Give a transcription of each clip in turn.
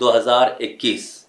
2021,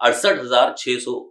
68,600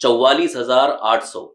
44,800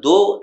2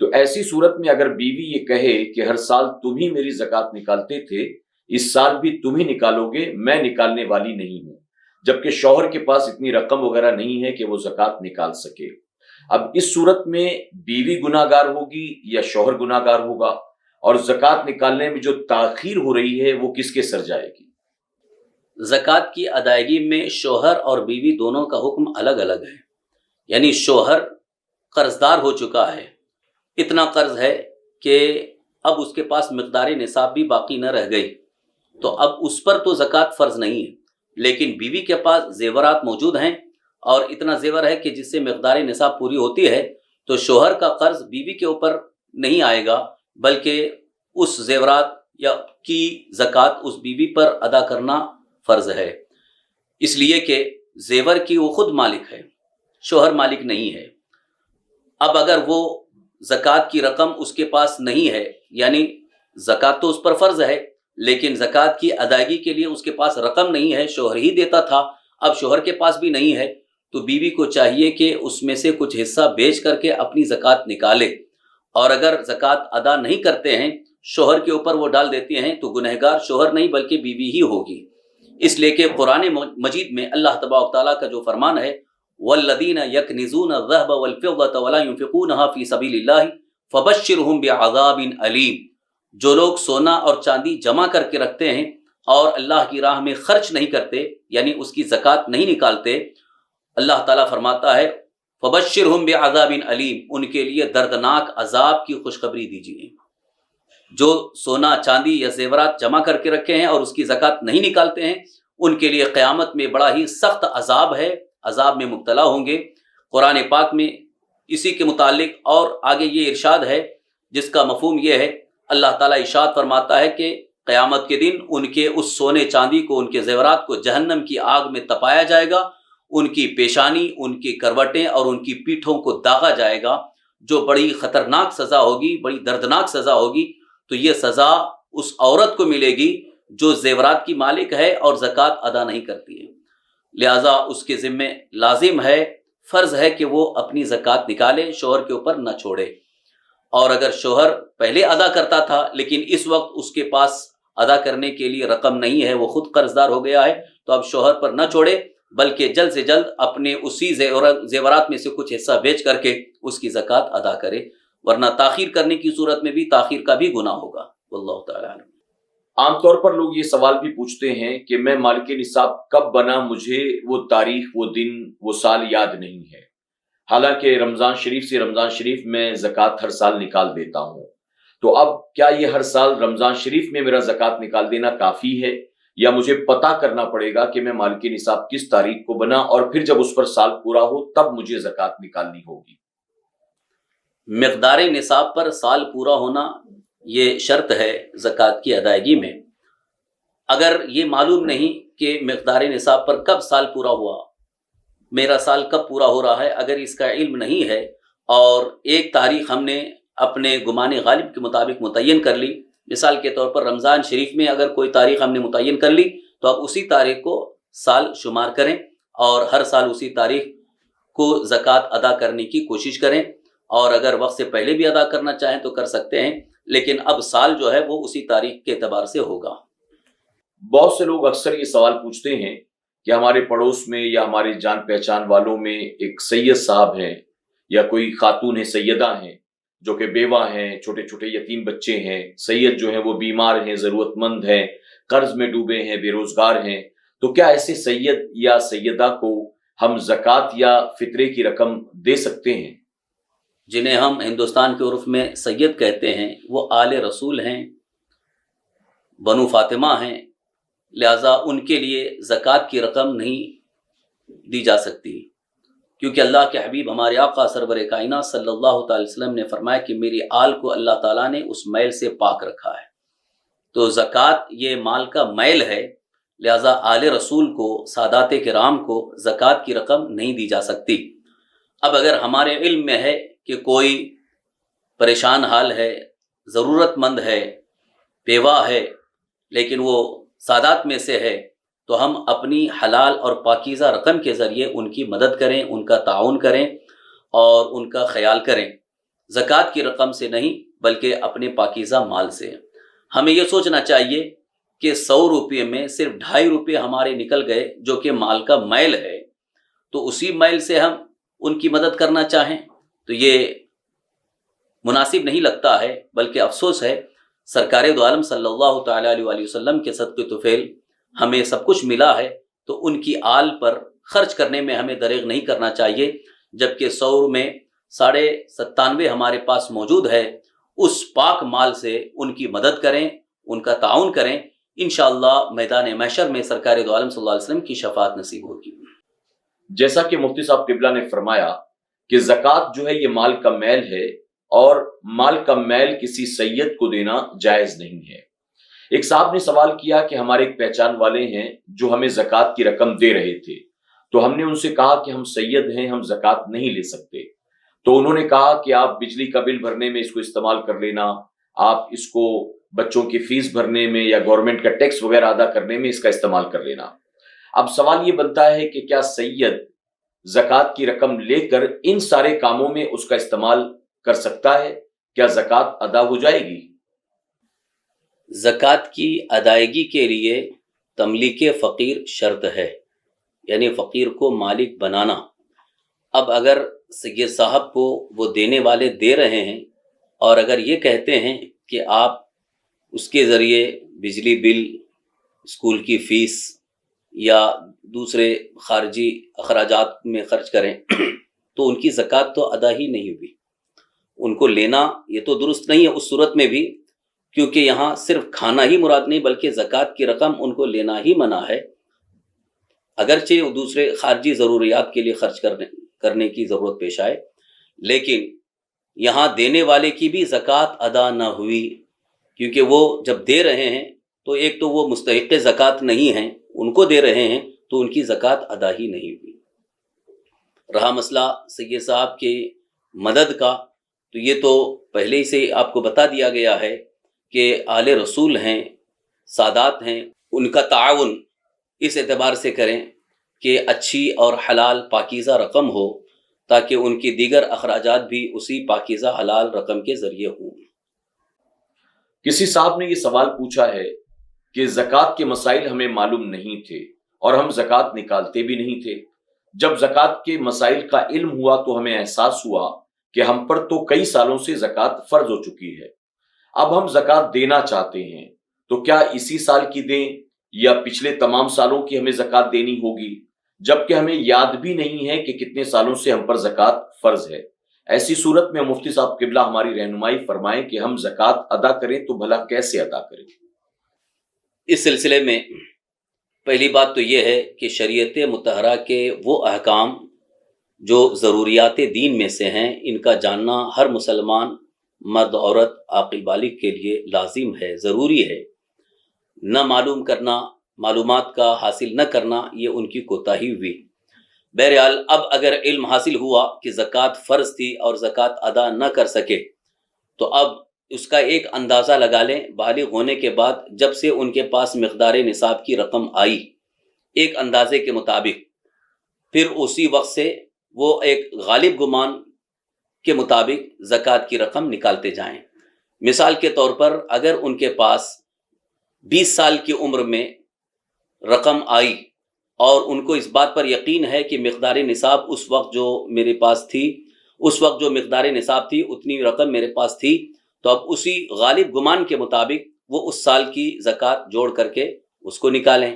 تو ایسی صورت میں اگر بیوی یہ کہے کہ ہر سال تم ہی میری زکوٰۃ نکالتے تھے، اس سال بھی تم ہی نکالو گے، میں نکالنے والی نہیں ہوں، جبکہ شوہر کے پاس اتنی رقم وغیرہ نہیں ہے کہ وہ زکوٰۃ نکال سکے، اب اس صورت میں بیوی گناہ گار ہوگی یا شوہر گناہ گار ہوگا؟ اور زکوٰۃ نکالنے میں جو تاخیر ہو رہی ہے وہ کس کے سر جائے گی؟ زکوٰۃ کی ادائیگی میں شوہر اور بیوی دونوں کا حکم الگ الگ ہے. یعنی شوہر قرض دار ہو چکا ہے، اتنا قرض ہے کہ اب اس کے پاس مقدار نصاب بھی باقی نہ رہ گئی، تو اب اس پر تو زکوٰۃ فرض نہیں ہے. لیکن بیوی کے پاس زیورات موجود ہیں اور اتنا زیور ہے کہ جس سے مقدار نصاب پوری ہوتی ہے، تو شوہر کا قرض بیوی کے اوپر نہیں آئے گا، بلکہ اس زیورات یا کی زکوٰۃ اس بیوی پر ادا کرنا فرض ہے، اس لیے کہ زیور کی وہ خود مالک ہے، شوہر مالک نہیں ہے. اب اگر وہ زکوٰۃ کی رقم اس کے پاس نہیں ہے، یعنی زکوٰۃ تو اس پر فرض ہے لیکن زکوٰۃ کی ادائیگی کے لیے اس کے پاس رقم نہیں ہے، شوہر ہی دیتا تھا، اب شوہر کے پاس بھی نہیں ہے، تو بیوی کو چاہیے کہ اس میں سے کچھ حصہ بیچ کر کے اپنی زکوٰۃ نکالے. اور اگر زکوٰۃ ادا نہیں کرتے ہیں، شوہر کے اوپر وہ ڈال دیتے ہیں، تو گنہگار شوہر نہیں بلکہ بیوی ہی ہوگی. اس لیے کہ قرآن مجید میں اللہ تبارک تعالیٰ کا جو فرمان ہے، والذین یکنزون الذہب والفضة ولا ينفقونها فی سبیل اللہ فبشرہم بعذاب علیم، جو لوگ سونا اور چاندی جمع کر کے رکھتے ہیں اور اللہ کی راہ میں خرچ نہیں کرتے، یعنی اس کی زکوٰۃ نہیں نکالتے، اللہ تعالیٰ فرماتا ہے فبشرہم بعذاب علیم، ان کے لیے دردناک عذاب کی خوشخبری دیجیے. جو سونا چاندی یا زیورات جمع کر کے رکھے ہیں اور اس کی زکوٰۃ نہیں نکالتے ہیں، ان کے لیے قیامت میں بڑا ہی سخت عذاب ہے، عذاب میں مبتلا ہوں گے. قرآن پاک میں اسی کے متعلق اور آگے یہ ارشاد ہے جس کا مفہوم یہ ہے، اللہ تعالیٰ ارشاد فرماتا ہے کہ قیامت کے دن ان کے اس سونے چاندی کو، ان کے زیورات کو جہنم کی آگ میں تپایا جائے گا، ان کی پیشانی، ان کی کروٹیں اور ان کی پیٹھوں کو داغا جائے گا، جو بڑی خطرناک سزا ہوگی، بڑی دردناک سزا ہوگی. تو یہ سزا اس عورت کو ملے گی جو زیورات کی مالک ہے اور زکوٰۃ ادا نہیں کرتی ہے. لہٰذا اس کے ذمے لازم ہے، فرض ہے کہ وہ اپنی زکوٰۃ نکالے، شوہر کے اوپر نہ چھوڑے. اور اگر شوہر پہلے ادا کرتا تھا لیکن اس وقت اس کے پاس ادا کرنے کے لیے رقم نہیں ہے، وہ خود قرض دار ہو گیا ہے، تو اب شوہر پر نہ چھوڑے بلکہ جلد سے جلد اپنے اسی زیورات میں سے کچھ حصہ بیچ کر کے اس کی زکوٰۃ ادا کرے، ورنہ تاخیر کرنے کی صورت میں بھی تاخیر کا بھی گناہ ہوگا. واللہ تعالی عنہ. عام طور پر لوگ یہ سوال بھی پوچھتے ہیں کہ میں مالک نصاب کب بنا، مجھے وہ تاریخ، وہ دن، وہ سال یاد نہیں ہے، حالانکہ رمضان شریف سے رمضان شریف میں زکوٰۃ ہر سال نکال دیتا ہوں. تو اب کیا یہ ہر سال رمضان شریف میں میرا زکوٰۃ نکال دینا کافی ہے، یا مجھے پتہ کرنا پڑے گا کہ میں مالک نصاب کس تاریخ کو بنا اور پھر جب اس پر سال پورا ہو تب مجھے زکوٰۃ نکالنی ہوگی؟ مقدار نصاب پر سال پورا ہونا یہ شرط ہے زکوٰۃ کی ادائیگی میں. اگر یہ معلوم نہیں کہ مقدار نصاب پر کب سال پورا ہوا، میرا سال کب پورا ہو رہا ہے، اگر اس کا علم نہیں ہے اور ایک تاریخ ہم نے اپنے گمان غالب کے مطابق متعین کر لی، مثال کے طور پر رمضان شریف میں اگر کوئی تاریخ ہم نے متعین کر لی، تو اب اسی تاریخ کو سال شمار کریں اور ہر سال اسی تاریخ کو زکوٰۃ ادا کرنے کی کوشش کریں. اور اگر وقت سے پہلے بھی ادا کرنا چاہیں تو کر سکتے ہیں، لیکن اب سال جو ہے وہ اسی تاریخ کے اعتبار سے ہوگا. بہت سے لوگ اکثر یہ سوال پوچھتے ہیں کہ ہمارے پڑوس میں یا ہمارے جان پہچان والوں میں ایک سید صاحب ہیں یا کوئی خاتون ہے، سیدہ ہیں جو کہ بیوہ ہیں، چھوٹے چھوٹے یتیم بچے ہیں، سید جو ہیں وہ بیمار ہیں، ضرورت مند ہیں، قرض میں ڈوبے ہیں، بے روزگار ہیں، تو کیا ایسے سید یا سیدہ کو ہم زکوٰۃ یا فطرے کی رقم دے سکتے ہیں؟ جنہیں ہم ہندوستان کے عرف میں سید کہتے ہیں وہ آل رسول ہیں، بنو فاطمہ ہیں، لہٰذا ان کے لیے زکوٰۃ کی رقم نہیں دی جا سکتی، کیونکہ اللہ کے حبیب ہمارے آقا سرور کائنات صلی اللہ تعالی وسلم نے فرمایا کہ میری آل کو اللہ تعالیٰ نے اس میل سے پاک رکھا ہے. تو زکوٰۃ یہ مال کا میل ہے، لہٰذا آل رسول کو، سادات کرام کو زکوٰۃ کی رقم نہیں دی جا سکتی. اب اگر ہمارے علم میں ہے کہ کوئی پریشان حال ہے، ضرورت مند ہے، بیوہ ہے، لیکن وہ سادات میں سے ہے، تو ہم اپنی حلال اور پاکیزہ رقم کے ذریعے ان کی مدد کریں، ان کا تعاون کریں اور ان کا خیال کریں. زکوٰۃ کی رقم سے نہیں بلکہ اپنے پاکیزہ مال سے۔ ہمیں یہ سوچنا چاہیے کہ 100 روپے میں صرف 2.5 روپے ہمارے نکل گئے جو کہ مال کا میل ہے، تو اسی میل سے ہم ان کی مدد کرنا چاہیں تو یہ مناسب نہیں لگتا ہے، بلکہ افسوس ہے۔ سرکار دو عالم صلی اللہ تعالیٰ علیہ وآلہ وسلم کے صدقے طفیل ہمیں سب کچھ ملا ہے، تو ان کی آل پر خرچ کرنے میں ہمیں دریغ نہیں کرنا چاہیے، جبکہ 100 میں 97.5 ہمارے پاس موجود ہے۔ اس پاک مال سے ان کی مدد کریں، ان کا تعاون کریں، انشاءاللہ میدان محشر میں سرکار دو عالم صلی اللہ علیہ وسلم کی شفاعت نصیب ہوگی۔ جیسا کہ مفتی صاحب قبلہ نے فرمایا کہ زکوٰۃ جو ہے یہ مال کا میل ہے، اور مال کا میل کسی سید کو دینا جائز نہیں ہے۔ ایک صاحب نے سوال کیا کہ ہمارے ایک پہچان والے ہیں جو ہمیں زکوٰۃ کی رقم دے رہے تھے، تو ہم نے ان سے کہا کہ ہم سید ہیں، ہم زکوٰۃ نہیں لے سکتے۔ تو انہوں نے کہا کہ آپ بجلی کا بل بھرنے میں اس کو استعمال کر لینا، آپ اس کو بچوں کی فیس بھرنے میں یا گورنمنٹ کا ٹیکس وغیرہ ادا کرنے میں اس کا استعمال کر لینا۔ اب سوال یہ بنتا ہے کہ کیا سید زکوٰۃ کی رقم لے کر ان سارے کاموں میں اس کا استعمال کر سکتا ہے؟ کیا زکوٰۃ ادا ہو جائے گی؟ زکوٰۃ کی ادائیگی کے لیے تملیک فقیر شرط ہے، یعنی فقیر کو مالک بنانا۔ اب اگر سید صاحب کو وہ دینے والے دے رہے ہیں اور اگر یہ کہتے ہیں کہ آپ اس کے ذریعے بجلی بل، اسکول کی فیس یا دوسرے خارجی اخراجات میں خرچ کریں تو ان کی زکوٰۃ تو ادا ہی نہیں ہوئی۔ ان کو لینا یہ تو درست نہیں ہے اس صورت میں بھی، کیونکہ یہاں صرف کھانا ہی مراد نہیں بلکہ زکوٰۃ کی رقم ان کو لینا ہی منع ہے، اگرچہ دوسرے خارجی ضروریات کے لیے خرچ کرنے کی ضرورت پیش آئے، لیکن یہاں دینے والے کی بھی زکوٰۃ ادا نہ ہوئی، کیونکہ وہ جب دے رہے ہیں تو ایک تو وہ مستحق زکوٰۃ نہیں ہیں، ان کو دے رہے ہیں تو ان کی زکوٰۃ ادا ہی نہیں ہوئی۔ رہا مسئلہ سید صاحب کی مدد کا، تو یہ تو پہلے ہی سے آپ کو بتا دیا گیا ہے کہ آل رسول ہیں، سادات ہیں، ان کا تعاون اس اعتبار سے کریں کہ اچھی اور حلال پاکیزہ رقم ہو، تاکہ ان کی دیگر اخراجات بھی اسی پاکیزہ حلال رقم کے ذریعے ہوں۔ کسی صاحب نے یہ سوال پوچھا ہے کہ زکوٰۃ کے مسائل ہمیں معلوم نہیں تھے اور ہم زکوٰۃ نکالتے بھی نہیں تھے۔ جب زکوٰۃ کے مسائل کا علم ہوا تو ہمیں احساس ہوا کہ ہم پر تو کئی سالوں سے زکوٰۃ فرض ہو چکی ہے، اب ہم زکوٰۃ دینا چاہتے ہیں، تو کیا اسی سال کی دیں یا پچھلے تمام سالوں کی ہمیں زکوٰۃ دینی ہوگی، جبکہ ہمیں یاد بھی نہیں ہے کہ کتنے سالوں سے ہم پر زکوٰۃ فرض ہے؟ ایسی صورت میں مفتی صاحب قبلہ ہماری رہنمائی فرمائیں کہ ہم زکوٰۃ ادا کریں تو بھلا کیسے ادا کریں؟ اس سلسلے میں پہلی بات تو یہ ہے کہ شریعت مطہرہ کے وہ احکام جو ضروریات دین میں سے ہیں، ان کا جاننا ہر مسلمان مرد عورت عاقل بالغ کے لیے لازم ہے، ضروری ہے۔ نہ معلوم کرنا، معلومات کا حاصل نہ کرنا، یہ ان کی کوتاہی ہوئی۔ بہرحال اب اگر علم حاصل ہوا کہ زکوٰۃ فرض تھی اور زکوٰۃ ادا نہ کر سکے، تو اب اس کا ایک اندازہ لگا لیں، بالغ ہونے کے بعد جب سے ان کے پاس مقدار نصاب کی رقم آئی ایک اندازے کے مطابق، پھر اسی وقت سے وہ ایک غالب گمان کے مطابق زکوٰۃ کی رقم نکالتے جائیں۔ مثال کے طور پر اگر ان کے پاس 20 سال کی عمر میں رقم آئی اور ان کو اس بات پر یقین ہے کہ مقدار نصاب اس وقت جو میرے پاس تھی، اس وقت جو مقدار نصاب تھی اتنی رقم میرے پاس تھی، تو اب اسی غالب گمان کے مطابق وہ اس سال کی زکوٰۃ جوڑ کر کے اس کو نکالیں۔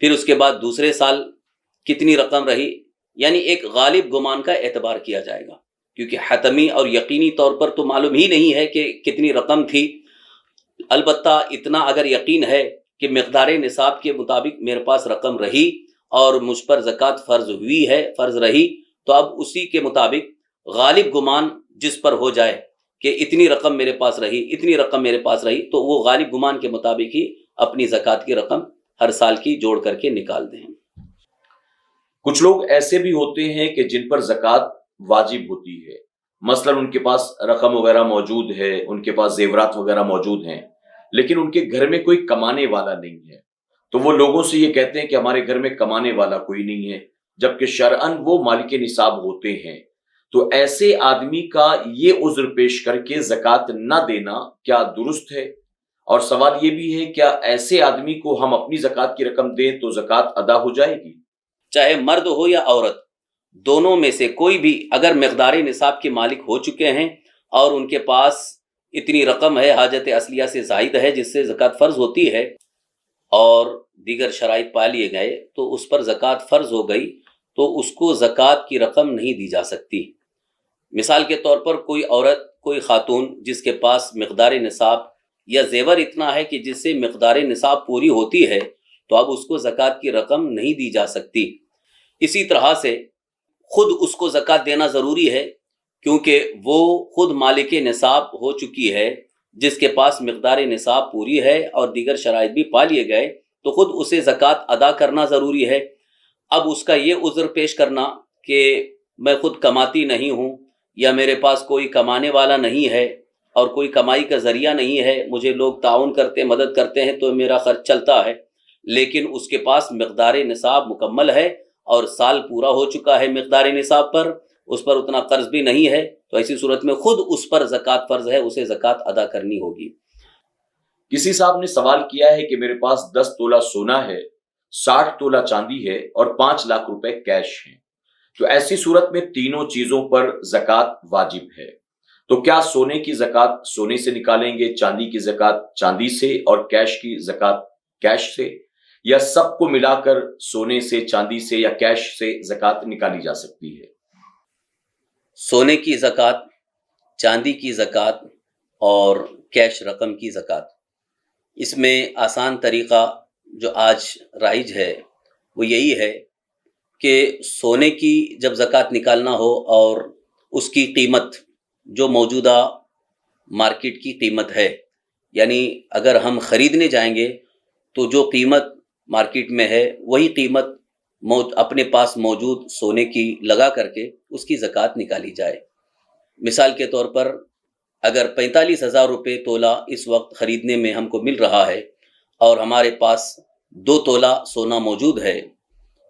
پھر اس کے بعد دوسرے سال کتنی رقم رہی، یعنی ایک غالب گمان کا اعتبار کیا جائے گا، کیونکہ حتمی اور یقینی طور پر تو معلوم ہی نہیں ہے کہ کتنی رقم تھی۔ البتہ اتنا اگر یقین ہے کہ مقدار نصاب کے مطابق میرے پاس رقم رہی اور مجھ پر زکوٰۃ فرض ہوئی ہے، فرض رہی، تو اب اسی کے مطابق غالب گمان جس پر ہو جائے کہ اتنی رقم میرے پاس رہی، اتنی رقم میرے پاس رہی، تو وہ غالب گمان کے مطابق ہی اپنی زکوٰۃ کی رقم ہر سال کی جوڑ کر کے نکال دیں۔ کچھ لوگ ایسے بھی ہوتے ہیں کہ جن پر زکوٰۃ واجب ہوتی ہے، مثلا ان کے پاس رقم وغیرہ موجود ہے، ان کے پاس زیورات وغیرہ موجود ہیں، لیکن ان کے گھر میں کوئی کمانے والا نہیں ہے، تو وہ لوگوں سے یہ کہتے ہیں کہ ہمارے گھر میں کمانے والا کوئی نہیں ہے، جبکہ شرعاً وہ مالک نصاب ہوتے ہیں۔ تو ایسے آدمی کا یہ عذر پیش کر کے زکوٰۃ نہ دینا کیا درست ہے؟ اور سوال یہ بھی ہے کیا ایسے آدمی کو ہم اپنی زکوٰۃ کی رقم دیں تو زکوٰۃ ادا ہو جائے گی؟ چاہے مرد ہو یا عورت، دونوں میں سے کوئی بھی اگر مقدار نصاب کے مالک ہو چکے ہیں اور ان کے پاس اتنی رقم ہے، حاجت اصلیہ سے زائد ہے جس سے زکوٰۃ فرض ہوتی ہے، اور دیگر شرائط پا لیے گئے تو اس پر زکوٰۃ فرض ہو گئی، تو اس کو زکوٰۃ کی رقم نہیں دی جا سکتی۔ مثال کے طور پر کوئی عورت، کوئی خاتون جس کے پاس مقدار نصاب یا زیور اتنا ہے کہ جس سے مقدار نصاب پوری ہوتی ہے، تو اب اس کو زکوٰۃ کی رقم نہیں دی جا سکتی۔ اسی طرح سے خود اس کو زکوٰۃ دینا ضروری ہے، کیونکہ وہ خود مالک نصاب ہو چکی ہے، جس کے پاس مقدار نصاب پوری ہے اور دیگر شرائط بھی پا لیے گئے، تو خود اسے زکوٰۃ ادا کرنا ضروری ہے۔ اب اس کا یہ عذر پیش کرنا کہ میں خود کماتی نہیں ہوں، یا میرے پاس کوئی کمانے والا نہیں ہے اور کوئی کمائی کا ذریعہ نہیں ہے، مجھے لوگ تعاون کرتے، مدد کرتے ہیں تو میرا خرچ چلتا ہے، لیکن اس کے پاس مقدار نصاب مکمل ہے اور سال پورا ہو چکا ہے مقدار نصاب پر، اس پر اتنا قرض بھی نہیں ہے، تو ایسی صورت میں خود اس پر زکوٰۃ فرض ہے، اسے زکوٰۃ ادا کرنی ہوگی۔ کسی صاحب نے سوال کیا ہے کہ میرے پاس 10 تولہ سونا ہے، 60 تولہ چاندی ہے اور 5 لاکھ روپے کیش ہیں، تو ایسی صورت میں تینوں چیزوں پر زکوٰۃ واجب ہے، تو کیا سونے کی زکوٰۃ سونے سے نکالیں گے، چاندی کی زکوٰۃ چاندی سے اور کیش کی زکوٰۃ کیش سے، یا سب کو ملا کر سونے سے، چاندی سے یا کیش سے زکوٰۃ نکالی جا سکتی ہے؟ سونے کی زکوٰۃ، چاندی کی زکوٰۃ اور کیش رقم کی زکوٰۃ، اس میں آسان طریقہ جو آج رائج ہے وہ یہی ہے کہ سونے کی جب زکوٰۃ نکالنا ہو اور اس کی قیمت جو موجودہ مارکیٹ کی قیمت ہے، یعنی اگر ہم خریدنے جائیں گے تو جو قیمت مارکیٹ میں ہے وہی قیمت اپنے پاس موجود سونے کی لگا کر کے اس کی زکوٰۃ نکالی جائے۔ مثال کے طور پر اگر 45,000 روپے تولہ اس وقت خریدنے میں ہم کو مل رہا ہے اور ہمارے پاس 2 تولہ سونا موجود ہے،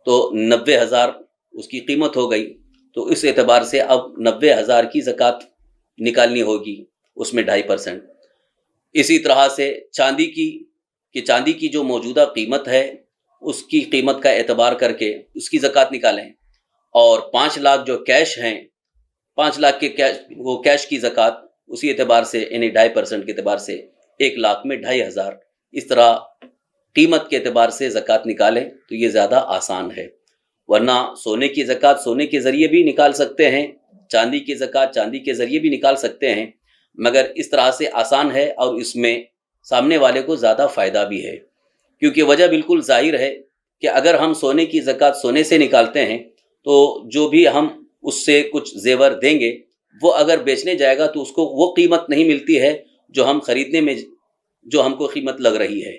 تو 90,000 اس کی قیمت ہو گئی، تو اس اعتبار سے اب 90,000 کی زکوٰۃ نکالنی ہوگی، اس میں 2.5%۔ اسی طرح سے چاندی کی جو موجودہ قیمت ہے اس کی قیمت کا اعتبار کر کے اس کی زکوٰۃ نکالیں، اور 5 لاکھ جو کیش ہیں، 5 لاکھ کے کیش کی زکوٰۃ اسی اعتبار سے، یعنی 2.5% کے اعتبار سے 1 لاکھ میں 2,500، اس طرح قیمت کے اعتبار سے زکوٰۃ نکالیں تو یہ زیادہ آسان ہے۔ ورنہ سونے کی زکوٰۃ سونے کے ذریعے بھی نکال سکتے ہیں، چاندی کی زکوٰۃ چاندی کے ذریعے بھی نکال سکتے ہیں، مگر اس طرح سے آسان ہے اور اس میں سامنے والے کو زیادہ فائدہ بھی ہے، کیونکہ وجہ بالکل ظاہر ہے کہ اگر ہم سونے کی زکوٰۃ سونے سے نکالتے ہیں تو جو بھی ہم اس سے کچھ زیور دیں گے وہ اگر بیچنے جائے گا تو اس کو وہ قیمت نہیں ملتی ہے جو ہم خریدنے میں جو ہم کو قیمت لگ رہی ہے،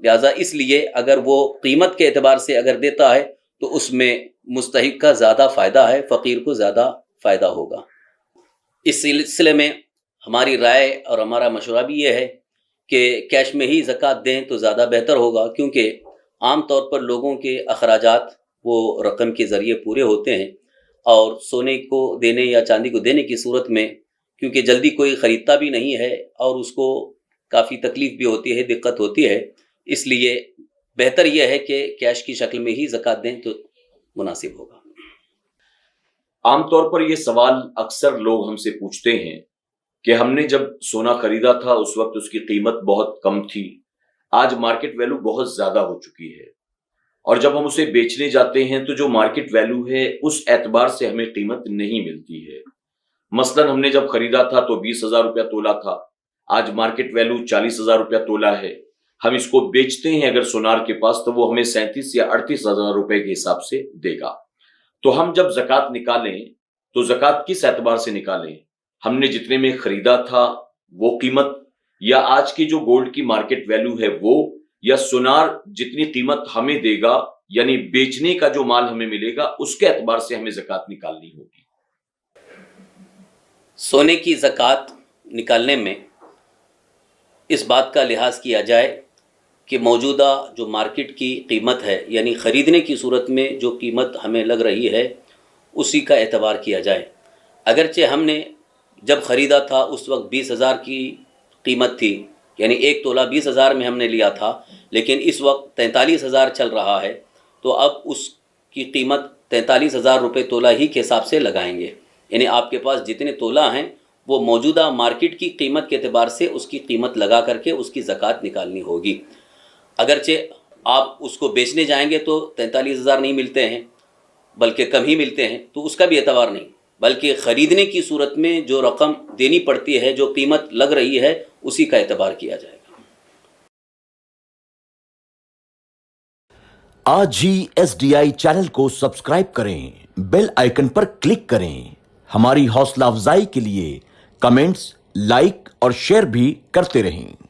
لہٰذا اس لیے اگر وہ قیمت کے اعتبار سے اگر دیتا ہے تو اس میں مستحق کا زیادہ فائدہ ہے، فقیر کو زیادہ فائدہ ہوگا۔ اس سلسلے میں ہماری رائے اور ہمارا مشورہ بھی یہ ہے کہ کیش میں ہی زکوٰۃ دیں تو زیادہ بہتر ہوگا، کیونکہ عام طور پر لوگوں کے اخراجات وہ رقم کے ذریعے پورے ہوتے ہیں، اور سونے کو دینے یا چاندی کو دینے کی صورت میں کیونکہ جلدی کوئی خریدتا بھی نہیں ہے اور اس کو کافی تکلیف بھی ہوتی ہے، دقت ہوتی ہے، اس لیے بہتر یہ ہے کہ کیش کی شکل میں ہی زکوٰۃ دیں تو مناسب ہوگا۔ عام طور پر یہ سوال اکثر لوگ ہم سے پوچھتے ہیں کہ ہم نے جب سونا خریدا تھا اس وقت اس کی قیمت بہت کم تھی، آج مارکیٹ ویلو بہت زیادہ ہو چکی ہے، اور جب ہم اسے بیچنے جاتے ہیں تو جو مارکیٹ ویلو ہے اس اعتبار سے ہمیں قیمت نہیں ملتی ہے۔ مثلا ہم نے جب خریدا تھا تو 20,000 روپیہ تولہ تھا، آج مارکیٹ ویلو 40,000 روپیہ تولہ ہے، ہم اس کو بیچتے ہیں اگر سونار کے پاس تو وہ ہمیں 37 یا 38,000 روپے کے حساب سے دے گا۔ تو ہم جب زکوٰۃ نکالیں تو زکوٰۃ کس اعتبار سے نکالیں؟ ہم نے جتنے میں خریدا تھا وہ قیمت، یا آج کی جو گولڈ کی مارکیٹ ویلو ہے وہ، یا سونار جتنی قیمت ہمیں دے گا یعنی بیچنے کا جو مال ہمیں ملے گا اس کے اعتبار سے ہمیں زکوٰۃ نکالنی ہوگی۔ سونے کی زکوٰۃ نکالنے میں اس بات کا لحاظ کیا جائے کہ موجودہ جو مارکیٹ کی قیمت ہے، یعنی خریدنے کی صورت میں جو قیمت ہمیں لگ رہی ہے اسی کا اعتبار کیا جائے۔ اگرچہ ہم نے جب خریدا تھا اس وقت 20,000 کی قیمت تھی، یعنی 1 تولہ 20,000 میں ہم نے لیا تھا، لیکن اس وقت 43,000 چل رہا ہے، تو اب اس کی قیمت 43,000 روپے تولہ ہی کے حساب سے لگائیں گے. یعنی آپ کے پاس جتنے تولہ ہیں وہ موجودہ مارکیٹ کی قیمت کے اعتبار سے اس کی قیمت لگا کر کے اس کی زکوٰۃ نکالنی ہوگی. اگرچہ آپ اس کو بیچنے جائیں گے تو 43,000 نہیں ملتے ہیں بلکہ کم ہی ملتے ہیں، تو اس کا بھی اعتبار نہیں، بلکہ خریدنے کی صورت میں جو رقم دینی پڑتی ہے، جو قیمت لگ رہی ہے، اسی کا اعتبار کیا جائے گا. آج ہی SDI چینل کو سبسکرائب کریں، بیل آئیکن پر کلک کریں. ہماری حوصلہ افزائی کے لیے کمنٹس، لائک اور شیئر بھی کرتے رہیں.